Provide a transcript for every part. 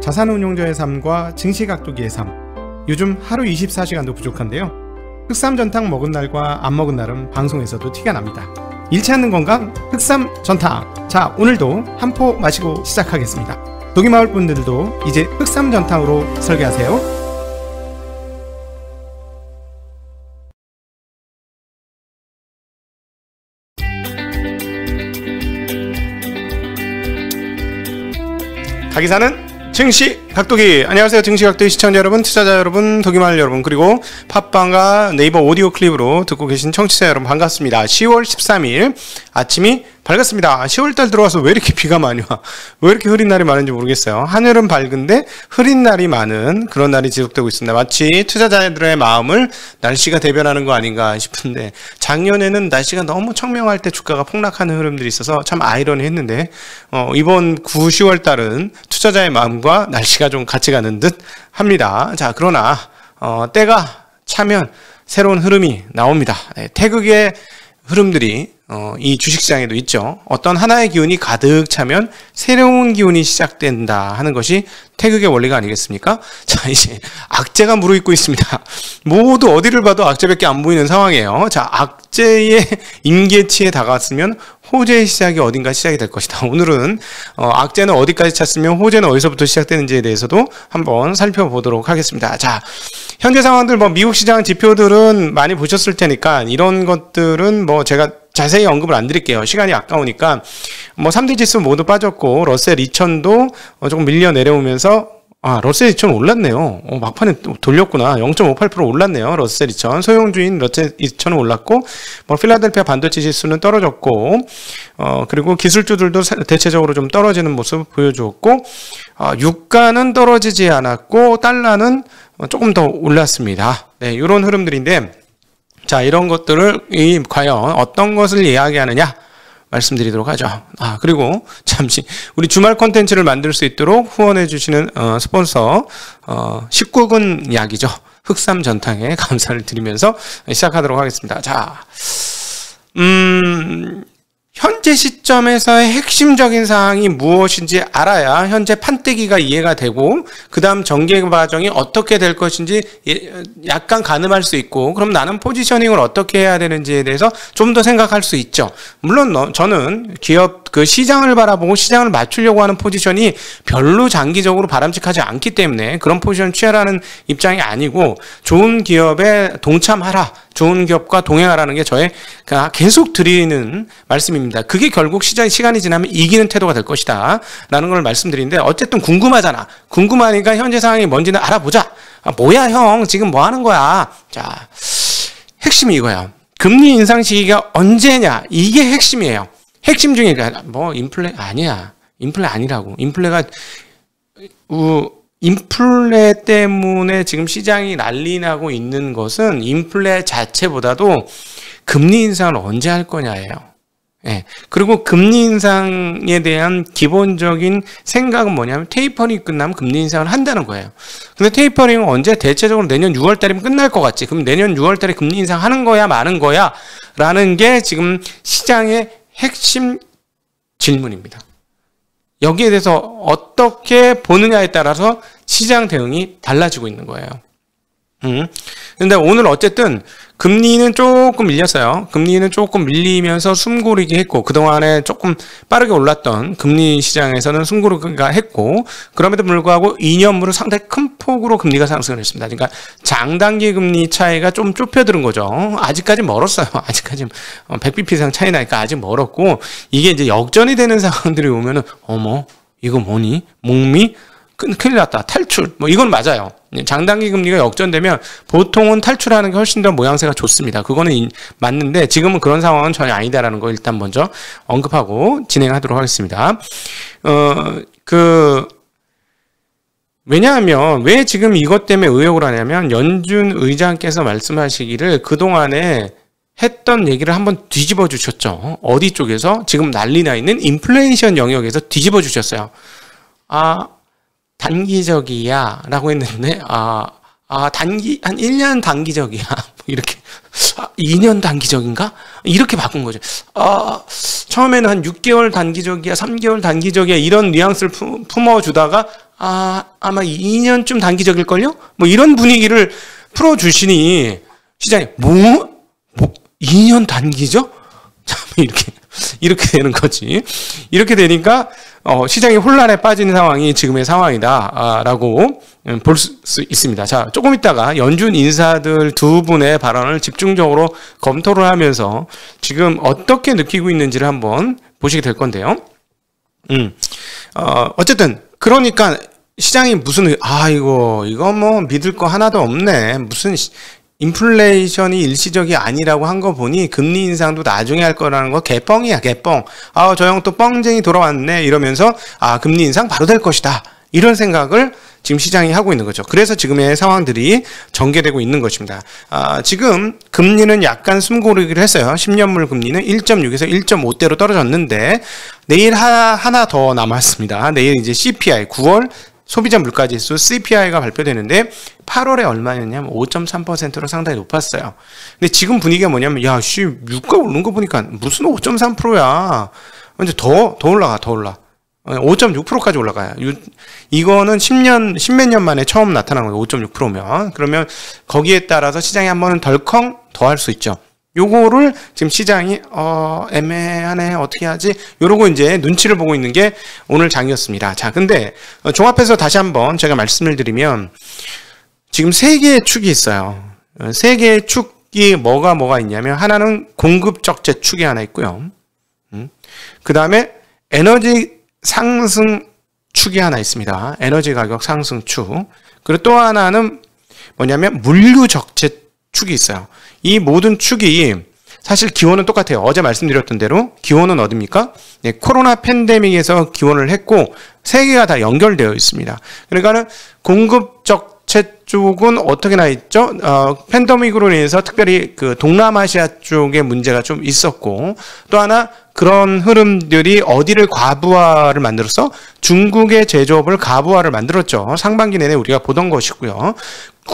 자산운용자의 삶과 증시각도기의 삶. 요즘 하루 24시간도 부족한데요. 흑삼전탕 먹은 날과 안 먹은 날은 방송에서도 티가 납니다. 잃지 않는 건강 흑삼전탕. 자, 오늘도 한 포 마시고 시작하겠습니다. 도기마을 분들도 이제 흑삼전탕으로 설계하세요. 가기사는 증시각도기. 안녕하세요, 증시각도기 시청자 여러분, 투자자 여러분, 도기마을 여러분, 그리고 팟빵과 네이버 오디오 클립으로 듣고 계신 청취자 여러분, 반갑습니다. 10월 13일 아침이 밝았습니다. 10월달 들어와서 왜 이렇게 비가 많이 와? 왜 이렇게 흐린 날이 많은지 모르겠어요. 하늘은 밝은데 흐린 날이 많은 그런 날이 지속되고 있습니다. 마치 투자자들의 마음을 날씨가 대변하는 거 아닌가 싶은데, 작년에는 날씨가 너무 청명할 때 주가가 폭락하는 흐름들이 있어서 참 아이러니했는데, 이번 9, 10월달은 투자자의 마음과 날씨가 좀 같이 가는 듯 합니다. 자, 그러나 때가 차면 새로운 흐름이 나옵니다. 네, 태극의 흐름들이 이 주식시장에도 있죠. 어떤 하나의 기운이 가득 차면 새로운 기운이 시작된다 하는 것이 태극의 원리가 아니겠습니까? 자, 이제 악재가 무르익고 있습니다. 모두 어디를 봐도 악재밖에 안 보이는 상황이에요. 자, 악재의 임계치에 다가왔으면 호재의 시작이 어딘가 시작이 될 것이다. 오늘은 악재는 어디까지 찼으면 호재는 어디서부터 시작되는지에 대해서도 한번 살펴보도록 하겠습니다. 자, 현재 상황들, 미국 시장 지표들은 많이 보셨을 테니까 이런 것들은 제가 자세히 언급을 안 드릴게요. 시간이 아까우니까. 3대 지수 모두 빠졌고, 러셀 2000도 조금 밀려 내려오면서, 러셀 2000 올랐네요. 막판에 돌렸구나. 0.58% 올랐네요. 러셀 2000. 소형주인 러셀 2000은 올랐고, 필라델피아 반도체 지수는 떨어졌고, 그리고 기술주들도 대체적으로 좀 떨어지는 모습 보여주었고, 유가는 떨어지지 않았고, 달러는 조금 더 올랐습니다. 네, 이런 흐름들인데, 자, 이런 것들을 과연 어떤 것을 이야기하느냐 말씀드리도록 하죠. 그리고 잠시 우리 주말 콘텐츠를 만들 수 있도록 후원해 주시는 스폰서 19근 약이죠. 흑삼전탕에 감사를 드리면서 시작하도록 하겠습니다. 자, 현재 시점에서의 핵심적인 사항이 무엇인지 알아야 현재 판때기가 이해가 되고, 그 다음 전개 과정이 어떻게 될 것인지 약간 가늠할 수 있고, 그럼 나는 포지셔닝을 어떻게 해야 되는지에 대해서 좀 더 생각할 수 있죠. 물론 저는 기업 시장을 바라보고 시장을 맞추려고 하는 포지션이 별로 장기적으로 바람직하지 않기 때문에 그런 포지션 취하라는 입장이 아니고, 좋은 기업에 동참하라, 좋은 기업과 동행하라는 게 저의 계속 드리는 말씀입니다. 그게 결국 시간이 지나면 이기는 태도가 될 것이다 라는 걸 말씀드리는데, 어쨌든 궁금하잖아. 궁금하니까 현재 상황이 뭔지는 알아보자. 뭐야 형, 지금 뭐 하는 거야? 자, 핵심이 이거야. 금리 인상 시기가 언제냐, 이게 핵심이에요. 핵심 중에 인플레 아니야. 인플레 아니라고. 인플레 때문에 지금 시장이 난리 나고 있는 것은 인플레 자체보다도 금리 인상을 언제 할 거냐예요. 예. 그리고 금리 인상에 대한 기본적인 생각은 뭐냐면, 테이퍼링이 끝나면 금리 인상을 한다는 거예요. 근데 테이퍼링은 언제? 대체적으로 내년 6월 달이면 끝날 것 같지. 그럼 내년 6월 달에 금리 인상 하는 거야, 마는 거야? 라는 게 지금 시장의 핵심 질문입니다. 여기에 대해서 어떻게 보느냐에 따라서 시장 대응이 달라지고 있는 거예요. 근데 오늘 어쨌든 금리는 조금 밀렸어요. 금리는 조금 밀리면서 숨고르기 했고, 그동안에 조금 빠르게 올랐던 금리 시장에서는 숨고르기가 했고, 그럼에도 불구하고 2년무로 상당히 큰 폭으로 금리가 상승을 했습니다. 그러니까 장단기 금리 차이가 좀 좁혀들은 거죠. 아직까지 멀었어요. 아직까지 100bp 이상 차이 나니까 아직 멀었고, 이게 이제 역전이 되는 상황들이 오면은, 어머, 이거 뭐니? 목미? 큰일 났다. 탈출. 이건 맞아요. 장단기 금리가 역전되면 보통은 탈출하는 게 훨씬 더 모양새가 좋습니다. 그거는 맞는데, 지금은 그런 상황은 전혀 아니다라는 거 일단 먼저 언급하고 진행하도록 하겠습니다. 왜냐하면, 왜 지금 이것 때문에 의혹을 하냐면, 연준 의장께서 말씀하시기를 그동안에 했던 얘기를 한번 뒤집어 주셨죠. 어디 쪽에서? 지금 난리 나 있는 인플레이션 영역에서 뒤집어 주셨어요. 단기적이야 라고 했는데, 한 1년 단기적이야. 이렇게. 2년 단기적인가? 이렇게 바꾼 거죠. 처음에는 한 6개월 단기적이야, 3개월 단기적이야, 이런 뉘앙스를 품어주다가, 아마 2년쯤 단기적일걸요? 뭐 이런 분위기를 풀어주시니 시장이 2년 단기죠? 참 이렇게 되는 거지. 이렇게 되니까 시장이 혼란에 빠지는 상황이 지금의 상황이다라고 볼 수 있습니다. 자, 조금 있다가 연준 인사들 두 분의 발언을 집중적으로 검토를 하면서 지금 어떻게 느끼고 있는지를 한번 보시게 될 건데요. 어쨌든 그러니까 시장이 무슨 이거 뭐 믿을 거 하나도 없네. 무슨 인플레이션이 일시적이 아니라고 한 거 보니 금리 인상도 나중에 할 거라는 거 개뻥이야, 개뻥. 저 형 또 뻥쟁이 돌아왔네 이러면서 금리 인상 바로 될 것이다. 이런 생각을 지금 시장이 하고 있는 거죠. 그래서 지금의 상황들이 전개되고 있는 것입니다. 지금 금리는 약간 숨고르기를 했어요. 10년물 금리는 1.6에서 1.5대로 떨어졌는데 내일 하나 더 남았습니다. 내일 이제 CPI 9월 소비자 물가지수 CPI가 발표되는데 8월에 얼마였냐면 5.3%로 상당히 높았어요. 근데 지금 분위기가 뭐냐면 물가 오른 거 보니까 무슨 5.3%야. 이제 더 올라가. 5.6%까지 올라가요. 이거는 10몇 년 만에 처음 나타난 거예요. 5.6%면. 그러면 거기에 따라서 시장이 한번 덜컹 더 할 수 있죠. 요거를 지금 시장이 애매하네 어떻게 하지? 요러고 이제 눈치를 보고 있는 게 오늘 장이었습니다. 자, 근데 종합해서 다시 한번 제가 말씀을 드리면 지금 세 개의 축이 있어요. 세 개의 축이 뭐가 있냐면 하나는 공급 적재 축이 하나 있고요. 그 다음에 에너지 상승 축이 하나 있습니다. 에너지 가격 상승 축. 그리고 또 하나는 뭐냐면 물류 적재 축이 있어요. 이 모든 축이 사실 기원은 똑같아요. 어제 말씀드렸던 대로 기원은 어딥니까? 네, 코로나 팬데믹에서 기원을 했고 세 개가 다 연결되어 있습니다. 그러니까는 공급 적재 쪽은 어떻게 나 있죠? 팬데믹으로 인해서 특별히 그 동남아시아 쪽에 문제가 좀 있었고 또 하나 그런 흐름들이 어디를 과부하를 만들어서 중국의 제조업을 과부하를 만들었죠. 상반기 내내 우리가 보던 것이고요.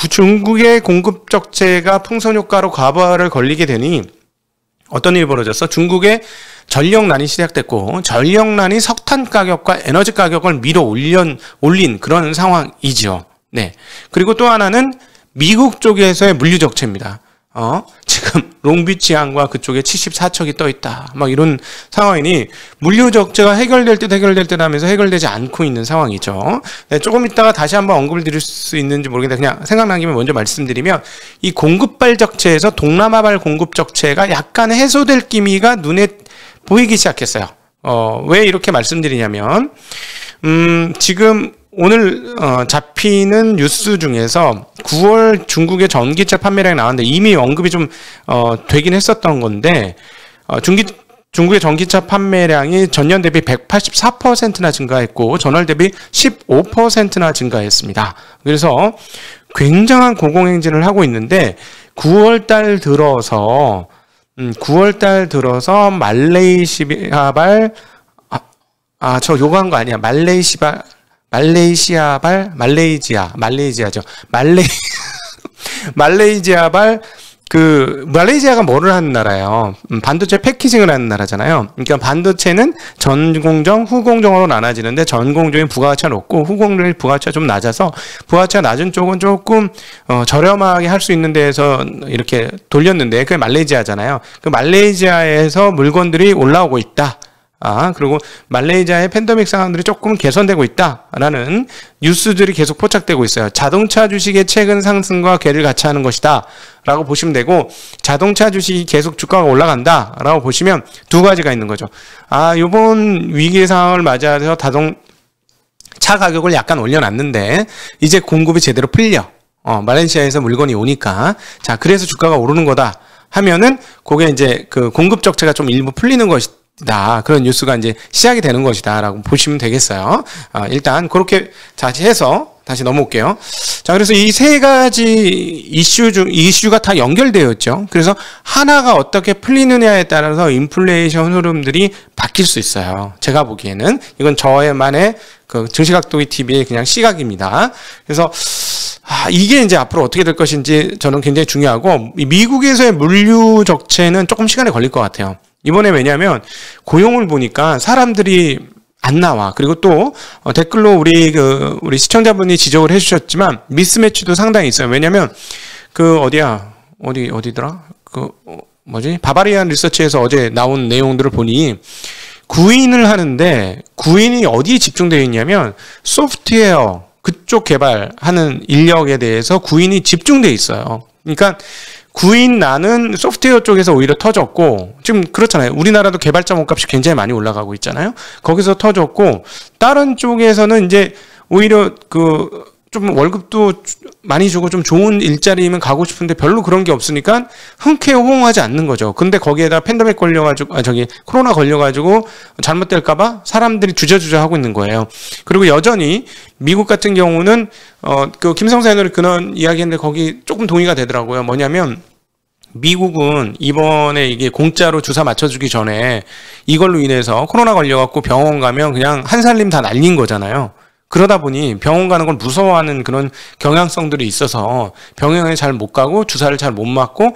중국의 공급 적재가 풍선 효과로 과부하를 걸리게 되니 어떤 일이 벌어졌어? 중국의 전력난이 시작됐고 전력난이 석탄 가격과 에너지 가격을 밀어 올린 그런 상황이죠. 네. 그리고 또 하나는 미국 쪽에서의 물류 적체입니다. 지금 롱비치항과 그쪽에 74척이 떠 있다. 막 이런 상황이니 물류 적재가 해결될 듯 하면서 해결되지 않고 있는 상황이죠. 네, 조금 있다가 다시 한번 언급을 드릴 수 있는지 모르겠는데 그냥 생각난 김에 먼저 말씀드리면 이 공급발 적체에서 동남아발 공급 적체가 약간 해소될 기미가 눈에 보이기 시작했어요. 왜 이렇게 말씀드리냐면 지금 오늘 잡히는 뉴스 중에서 9월 중국의 전기차 판매량이 나왔는데 이미 언급이 좀 되긴 했었던 건데 중국의 전기차 판매량이 전년 대비 184%나 증가했고 전월 대비 15%나 증가했습니다. 그래서 굉장한 고공행진을 하고 있는데 9월 달 들어서 말레이시아발 저 요거 한 거 아니야. 말레이시아발 말레이시아가 뭐를 하는 나라예요? 반도체 패키징을 하는 나라잖아요. 그러니까 반도체는 전공정, 후공정으로 나눠지는데 전공정이 부가가치가 높고 후공정이 부가가치가 좀 낮아서 부가가치가 낮은 쪽은 조금 저렴하게 할 수 있는 데에서 이렇게 돌렸는데 그게 말레이시아잖아요. 그 말레이시아에서 물건들이 올라오고 있다. 그리고 말레이시아의 팬데믹 상황들이 조금 개선되고 있다라는 뉴스들이 계속 포착되고 있어요. 자동차 주식의 최근 상승과 괴를 같이 하는 것이다 라고 보시면 되고 자동차 주식이 계속 주가가 올라간다 라고 보시면 두 가지가 있는 거죠. 요번 위기 상황을 맞이해서 차 가격을 약간 올려놨는데 이제 공급이 제대로 풀려. 말레이시아에서 물건이 오니까 자 그래서 주가가 오르는 거다 하면은 그게 이제 그 공급 적체가 좀 일부 풀리는 것이다. 그런 뉴스가 이제 시작이 되는 것이다 라고 보시면 되겠어요. 일단 그렇게 해서 다시 넘어올게요. 자, 그래서 이 세 가지 이슈가 다 연결되어 있죠. 그래서 하나가 어떻게 풀리느냐에 따라서 인플레이션 흐름들이 바뀔 수 있어요. 제가 보기에는 이건 저만의 그 증시각도기 TV의 그냥 시각입니다. 그래서 이게 이제 앞으로 어떻게 될 것인지 저는 굉장히 중요하고 미국에서의 물류 적체는 조금 시간이 걸릴 것 같아요. 이번에 왜냐하면 고용을 보니까 사람들이 안 나와. 그리고 또 댓글로 우리 시청자분이 지적을 해주셨지만 미스매치도 상당히 있어요. 왜냐면 어디더라? 바바리안 리서치에서 어제 나온 내용들을 보니 구인을 하는데 구인이 어디에 집중되어 있냐면 소프트웨어 그쪽 개발하는 인력에 대해서 구인이 집중되어 있어요. 그러니까 구인 나는 소프트웨어 쪽에서 오히려 터졌고, 지금 그렇잖아요. 우리나라도 개발자 몸값이 굉장히 많이 올라가고 있잖아요. 거기서 터졌고, 다른 쪽에서는 이제 오히려 좀 월급도 많이 주고 좀 좋은 일자리면 가고 싶은데 별로 그런 게 없으니까 흔쾌히 호응하지 않는 거죠. 근데 거기에다 팬데믹 코로나 걸려가지고 잘못될까봐 사람들이 주저주저 하고 있는 거예요. 그리고 여전히 미국 같은 경우는 김성사 의원이 그런 이야기했는데 거기 조금 동의가 되더라고요. 뭐냐면 미국은 이번에 이게 공짜로 주사 맞춰주기 전에 이걸로 인해서 코로나 걸려갖고 병원 가면 그냥 한 살림 다 날린 거잖아요. 그러다 보니 병원 가는 걸 무서워하는 그런 경향성들이 있어서 병원에 잘 못 가고 주사를 잘 못 맞고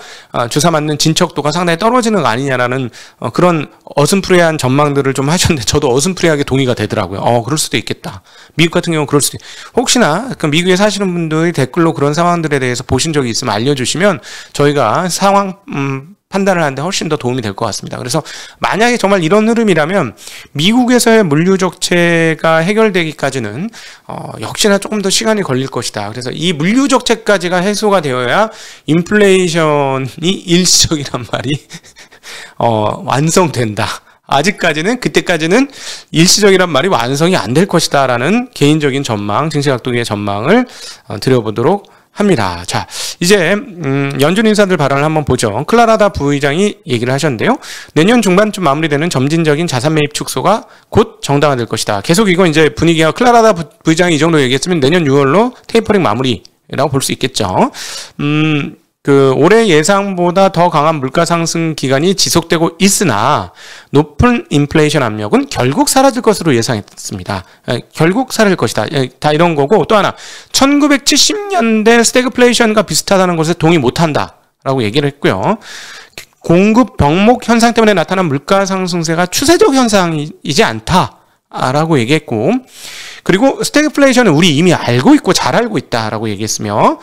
주사 맞는 진척도가 상당히 떨어지는 거 아니냐라는 그런 어슴푸레한 전망들을 좀 하셨는데 저도 어슴푸레하게 동의가 되더라고요. 그럴 수도 있겠다. 미국 같은 경우는 그럴 수도 혹시나 미국에 사시는 분들이 댓글로 그런 상황들에 대해서 보신 적이 있으면 알려주시면 저희가 상황 판단을 하는데 훨씬 더 도움이 될 것 같습니다. 그래서 만약에 정말 이런 흐름이라면 미국에서의 물류 적체가 해결되기까지는 역시나 조금 더 시간이 걸릴 것이다. 그래서 이 물류 적체까지가 해소가 되어야 인플레이션이 일시적이란 말이 완성된다. 아직까지는 그때까지는 일시적이란 말이 완성이 안 될 것이다 라는 개인적인 전망, 증시각도기의 전망을 드려보도록 합니다. 자, 이제 연준 인사들 발언을 한번 보죠. 클라라다 부의장이 얘기를 하셨는데요. 내년 중반쯤 마무리되는 점진적인 자산 매입 축소가 곧 정당화될 것이다. 계속 이거 이제 분위기가 클라라다 부의장이 이 정도 얘기했으면 내년 6월로 테이퍼링 마무리라고 볼 수 있겠죠. 올해 예상보다 더 강한 물가 상승 기간이 지속되고 있으나 높은 인플레이션 압력은 결국 사라질 것으로 예상했습니다. 결국 사라질 것이다. 다 이런 거고 또 하나 1970년대 스태그플레이션과 비슷하다는 것에 동의 못한다 라고 얘기를 했고요. 공급 병목 현상 때문에 나타난 물가 상승세가 추세적 현상이지 않다라고 얘기했고 그리고 스태그플레이션은 우리 이미 알고 있고 잘 알고 있다라고 얘기했으며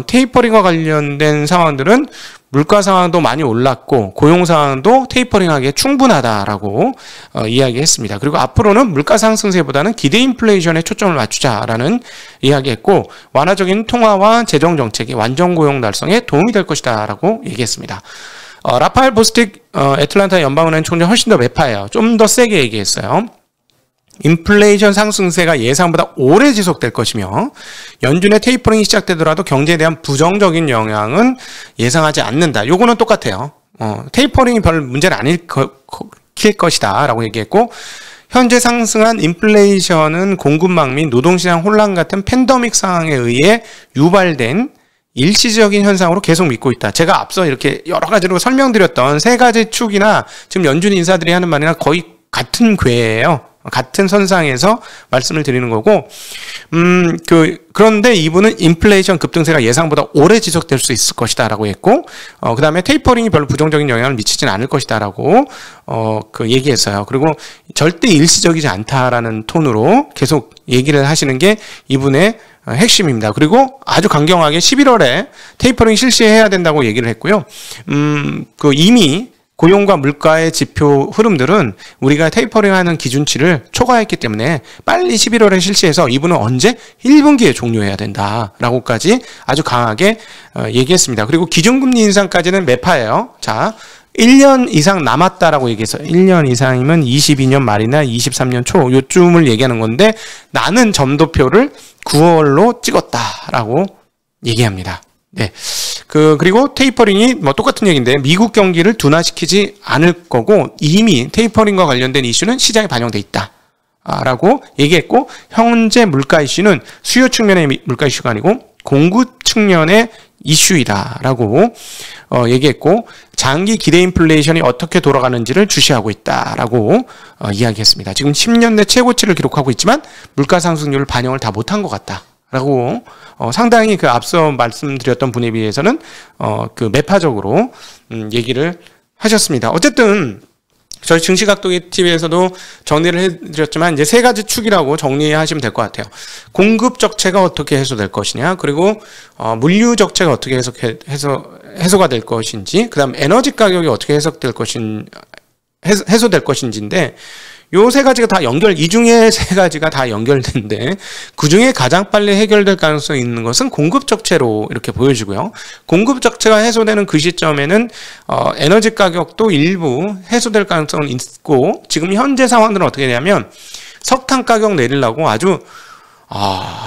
테이퍼링과 관련된 상황들은 물가 상황도 많이 올랐고 고용 상황도 테이퍼링하기에 충분하다라고 이야기했습니다. 그리고 앞으로는 물가 상승세보다는 기대 인플레이션에 초점을 맞추자라는 이야기했고 완화적인 통화와 재정 정책이 완전 고용 달성에 도움이 될 것이다라고 얘기했습니다. 라파엘 보스틱 애틀랜타 연방은행 총재 훨씬 더 매파예요. 좀 더 세게 얘기했어요. 인플레이션 상승세가 예상보다 오래 지속될 것이며 연준의 테이퍼링이 시작되더라도 경제에 대한 부정적인 영향은 예상하지 않는다. 요거는 똑같아요. 테이퍼링이 별 문제는 안 일으킬 것이다 라고 얘기했고 현재 상승한 인플레이션은 공급망 및 노동시장 혼란 같은 팬데믹 상황에 의해 유발된 일시적인 현상으로 계속 믿고 있다. 제가 앞서 이렇게 여러 가지로 설명드렸던 세 가지 축이나 지금 연준 인사들이 하는 말이나 거의 같은 궤예요. 같은 선상에서 말씀을 드리는 거고, 그런데 이분은 인플레이션 급등세가 예상보다 오래 지속될 수 있을 것이다 라고 했고, 그 다음에 테이퍼링이 별로 부정적인 영향을 미치진 않을 것이다 라고, 얘기했어요. 그리고 절대 일시적이지 않다라는 톤으로 계속 얘기를 하시는 게 이분의 핵심입니다. 그리고 아주 강경하게 11월에 테이퍼링 실시해야 된다고 얘기를 했고요. 이미 고용과 물가의 지표 흐름들은 우리가 테이퍼링하는 기준치를 초과했기 때문에 빨리 11월에 실시해서 이분은 언제? 1분기에 종료해야 된다라고까지 아주 강하게 얘기했습니다. 그리고 기준금리 인상까지는 매파예요. 자, 1년 이상 남았다라고 얘기해서 1년 이상이면 22년 말이나 23년 초 요쯤을 얘기하는 건데 나는 점도표를 9월로 찍었다라고 얘기합니다. 네. 그리고 테이퍼링이 똑같은 얘기인데 미국 경기를 둔화시키지 않을 거고 이미 테이퍼링과 관련된 이슈는 시장에 반영돼 있다. 라고 얘기했고 현재 물가 이슈는 수요 측면의 물가 이슈가 아니고 공급 측면의 이슈이다라고 얘기했고 장기 기대 인플레이션이 어떻게 돌아가는지를 주시하고 있다라고 이야기했습니다. 지금 10년 내 최고치를 기록하고 있지만 물가 상승률을 반영을 다 못한 것 같다라고 상당히 앞서 말씀드렸던 분에 비해서는 매파적으로 얘기를 하셨습니다. 어쨌든 저희 증시각도기 TV에서도 정리를 해드렸지만 이제 세 가지 축이라고 정리하시면 될 것 같아요. 공급 적체가 어떻게 해소될 것이냐, 그리고 물류 적체가 어떻게 해소가 될 것인지, 그다음 에너지 가격이 어떻게 해소될 것인지인데, 요 세 가지가 다 이 중에 세 가지가 다 연결되는데, 그 중에 가장 빨리 해결될 가능성이 있는 것은 공급 적체로 이렇게 보여지고요. 공급 적체가 해소되는 그 시점에는 에너지 가격도 일부 해소될 가능성은 있고, 지금 현재 상황들은 어떻게 되냐면 석탄 가격 내리려고 아주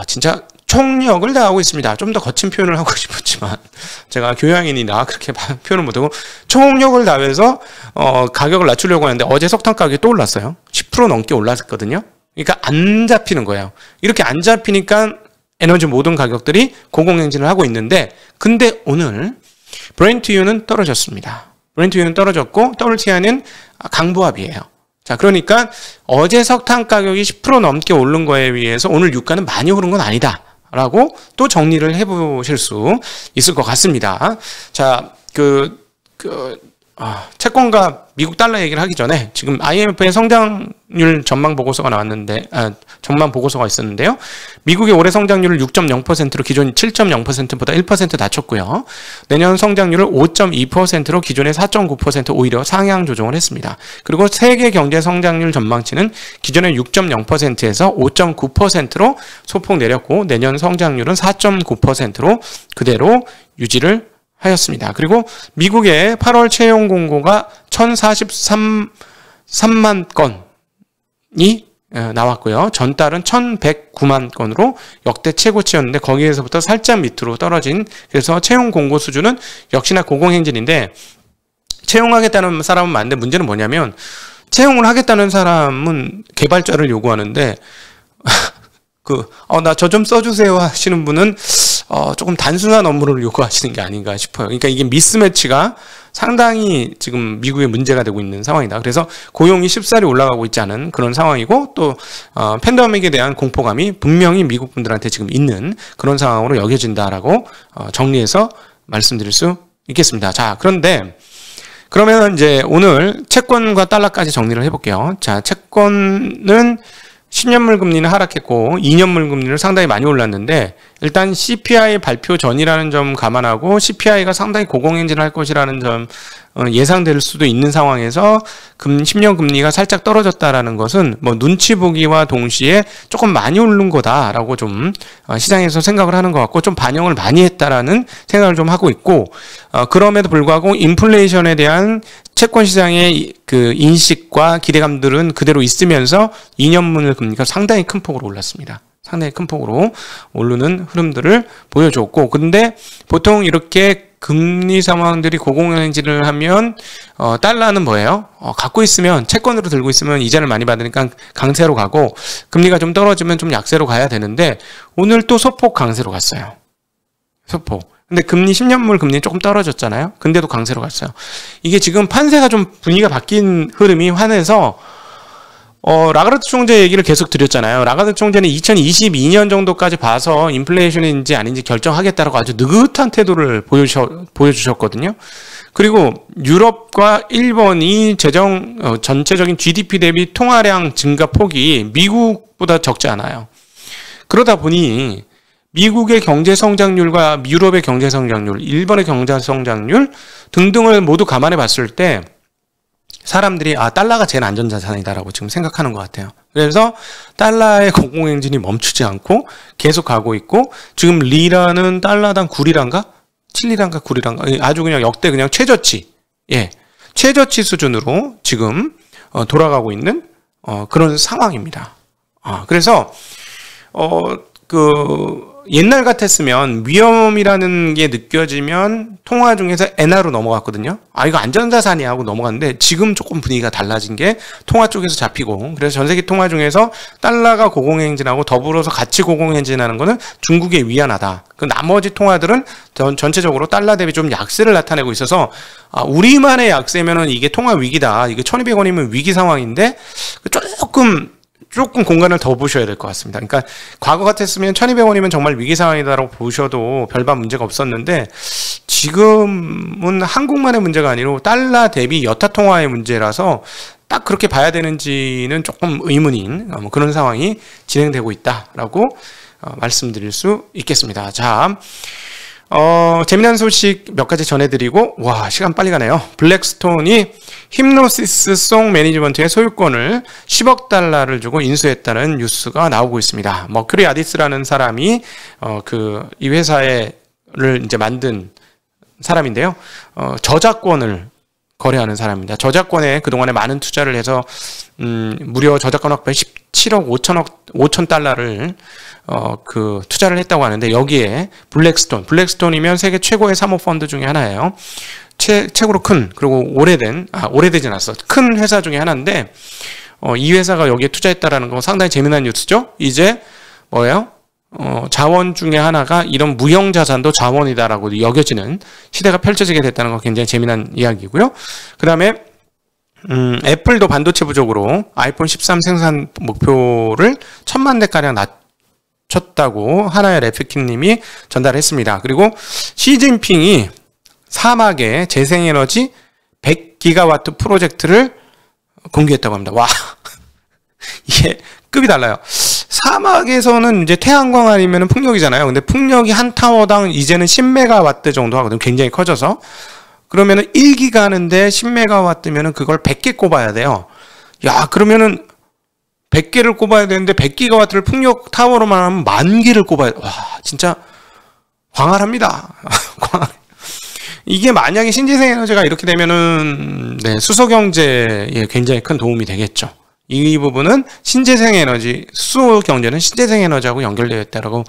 진짜 총력을 다하고 있습니다. 좀 더 거친 표현을 하고 싶었지만 제가 교양인이라 그렇게 표현을 못하고, 총력을 다해서 가격을 낮추려고 하는데 어제 석탄 가격이 또 올랐어요. 10% 넘게 올랐거든요. 그러니까 안 잡히는 거예요. 이렇게 안 잡히니까 에너지 모든 가격들이 고공행진을 하고 있는데, 근데 오늘 브렌트유는 떨어졌습니다. 브렌트유는 떨어졌고 WTI는 강보합이에요. 자, 그러니까 어제 석탄 가격이 10% 넘게 오른 거에 비해서 오늘 유가는 많이 오른 건 아니다 라고 또 정리를 해보실 수 있을 것 같습니다. 자, 채권과 미국 달러 얘기를 하기 전에 지금 IMF의 성장률 전망 보고서가 전망 보고서가 있었는데요. 미국의 올해 성장률을 6.0%로 기존 7.0%보다 1% 낮췄고요. 내년 성장률을 5.2%로 기존의 4.9% 오히려 상향 조정을 했습니다. 그리고 세계 경제 성장률 전망치는 기존의 6.0%에서 5.9%로 소폭 내렸고, 내년 성장률은 4.9%로 그대로 유지를 하였습니다. 그리고 미국의 8월 채용 공고가 1043만 건이 나왔고요. 전달은 1109만 건으로 역대 최고치였는데 거기에서부터 살짝 밑으로 떨어진, 그래서 채용 공고 수준은 역시나 고공행진인데, 채용하겠다는 사람은 많은데 문제는 뭐냐면, 채용을 하겠다는 사람은 개발자를 요구하는데 나 저 좀 써주세요 하시는 분은 조금 단순한 업무를 요구하시는 게 아닌가 싶어요. 그러니까 이게 미스매치가 상당히 지금 미국에 문제가 되고 있는 상황이다. 그래서 고용이 쉽사리 올라가고 있지 않은 그런 상황이고, 또 팬데믹에 대한 공포감이 분명히 미국 분들한테 지금 있는 그런 상황으로 여겨진다라고 정리해서 말씀드릴 수 있겠습니다. 자, 그러면 이제 오늘 채권과 달러까지 정리를 해볼게요. 자, 채권은 10년물 금리는 하락했고 2년물 금리는 상당히 많이 올랐는데, 일단 CPI 발표 전이라는 점 감안하고 CPI가 상당히 고공행진할 것이라는 점 예상될 수도 있는 상황에서 10년 금리가 살짝 떨어졌다라는 것은 뭐 눈치 보기와 동시에 조금 많이 오른 거다라고 좀 시장에서 생각을 하는 것 같고, 좀 반영을 많이 했다라는 생각을 좀 하고 있고, 그럼에도 불구하고 인플레이션에 대한 채권 시장의 그 인식과 기대감들은 그대로 있으면서 2년물 금리가 상당히 큰 폭으로 올랐습니다. 상당히 큰 폭으로 오르는 흐름들을 보여줬고, 근데 보통 이렇게 금리 상황들이 고공행진을 하면 달러는 뭐예요? 갖고 있으면, 채권으로 들고 있으면 이자를 많이 받으니까 강세로 가고, 금리가 좀 떨어지면 좀 약세로 가야 되는데 오늘 또 소폭 강세로 갔어요. 소폭. 근데 10년물 금리는 조금 떨어졌잖아요. 근데도 강세로 갔어요. 이게 지금 판세가 좀 분위기가 바뀐 흐름이 환해서 라가르트 총재 얘기를 계속 드렸잖아요. 라가르트 총재는 2022년 정도까지 봐서 인플레이션인지 아닌지 결정하겠다라고 아주 느긋한 태도를 보여주셨거든요. 그리고 유럽과 일본이 전체적인 GDP 대비 통화량 증가 폭이 미국보다 적지 않아요. 그러다 보니 미국의 경제 성장률과 유럽의 경제 성장률, 일본의 경제 성장률 등등을 모두 감안해 봤을 때 사람들이 달러가 제일 안전자산이다라고 지금 생각하는 것 같아요. 그래서 달러의 고공행진이 멈추지 않고 계속 가고 있고, 지금 리라는 달러당 9리란가? 7리란가 9리란가? 아주 그냥 역대 그냥 최저치, 최저치 수준으로 지금 돌아가고 있는 그런 상황입니다. 그래서 옛날 같았으면 위험이라는 게 느껴지면 통화 중에서 엔화로 넘어갔거든요. 이거 안전자산이야 하고 넘어갔는데, 지금 조금 분위기가 달라진 게 통화 쪽에서 잡히고, 그래서 전 세계 통화 중에서 달러가 고공행진하고 더불어서 같이 고공행진하는 거는 중국의 위안화다. 그 나머지 통화들은 전체적으로 달러 대비 좀 약세를 나타내고 있어서, 우리만의 약세면은 이게 통화 위기다. 이게 1200원이면 위기 상황인데 조금 공간을 더 보셔야 될 것 같습니다. 그러니까 과거 같았으면 1200원이면 정말 위기 상황이다라고 보셔도 별반 문제가 없었는데, 지금은 한국만의 문제가 아니고 달러 대비 여타 통화의 문제라서 딱 그렇게 봐야 되는지는 조금 의문인 뭐 그런 상황이 진행되고 있다라고 말씀드릴 수 있겠습니다. 자, 재미난 소식 몇 가지 전해드리고, 와, 시간 빨리 가네요. 블랙스톤이 힙노시스 송 매니지먼트의 소유권을 10억 달러를 주고 인수했다는 뉴스가 나오고 있습니다. 머큐리 아디스라는 사람이, 이 회사를 이제 만든 사람인데요. 저작권을 거래하는 사람입니다. 저작권에 그동안에 많은 투자를 해서, 무려 저작권 확보에 17억 5천 달러를 투자를 했다고 하는데, 여기에 블랙스톤이면 세계 최고의 사모펀드 중에 하나예요. 최고로 큰, 그리고 오래되진 않았어. 큰 회사 중에 하나인데, 이 회사가 여기에 투자했다라는 거 상당히 재미난 뉴스죠? 이제, 뭐예요? 자원 중에 하나가 이런 무형 자산도 자원이다라고 여겨지는 시대가 펼쳐지게 됐다는 거 굉장히 재미난 이야기고요. 그 다음에, 애플도 반도체 부족으로 아이폰 13 생산 목표를 1000만 대가량 낮췄다고 하나의 레프킹님이 전달했습니다. 그리고 시진핑이 사막에 재생에너지 100기가와트 프로젝트를 공개했다고 합니다. 와, 이게 급이 달라요. 사막에서는 이제 태양광 아니면 풍력이잖아요. 근데 풍력이 한 타워당 이제는 10메가와트 정도 하거든요. 굉장히 커져서. 그러면은 1기가 하는데 10메가와트면은 그걸 100개 꼽아야 돼요. 야, 그러면은 100개를 꼽아야 되는데 100기가와트를 풍력 타워로만 하면 10,000개를 꼽아야 돼. 와, 진짜 광활합니다. 이게 만약에 신재생 에너지가 이렇게 되면은 수소 경제에 굉장히 큰 도움이 되겠죠. 이 부분은 수소 경제는 신재생 에너지하고 연결되어 있다라고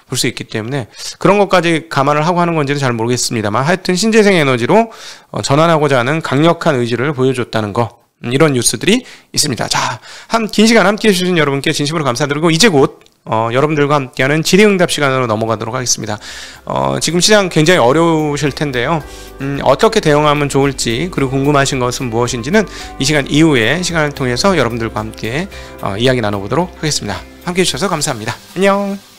볼 수 있기 때문에 그런 것까지 감안을 하고 하는 건지는 잘 모르겠습니다만, 하여튼 신재생 에너지로 전환하고자 하는 강력한 의지를 보여줬다는 거, 이런 뉴스들이 있습니다. 자, 긴 시간 함께해 주신 여러분께 진심으로 감사드리고, 이제 곧 여러분들과 함께하는 질의응답 시간으로 넘어가도록 하겠습니다. 지금 시장 굉장히 어려우실 텐데요. 어떻게 대응하면 좋을지, 그리고 궁금하신 것은 무엇인지는 이 시간 이후에 시간을 통해서 여러분들과 함께 이야기 나눠보도록 하겠습니다. 함께해 주셔서 감사합니다. 안녕.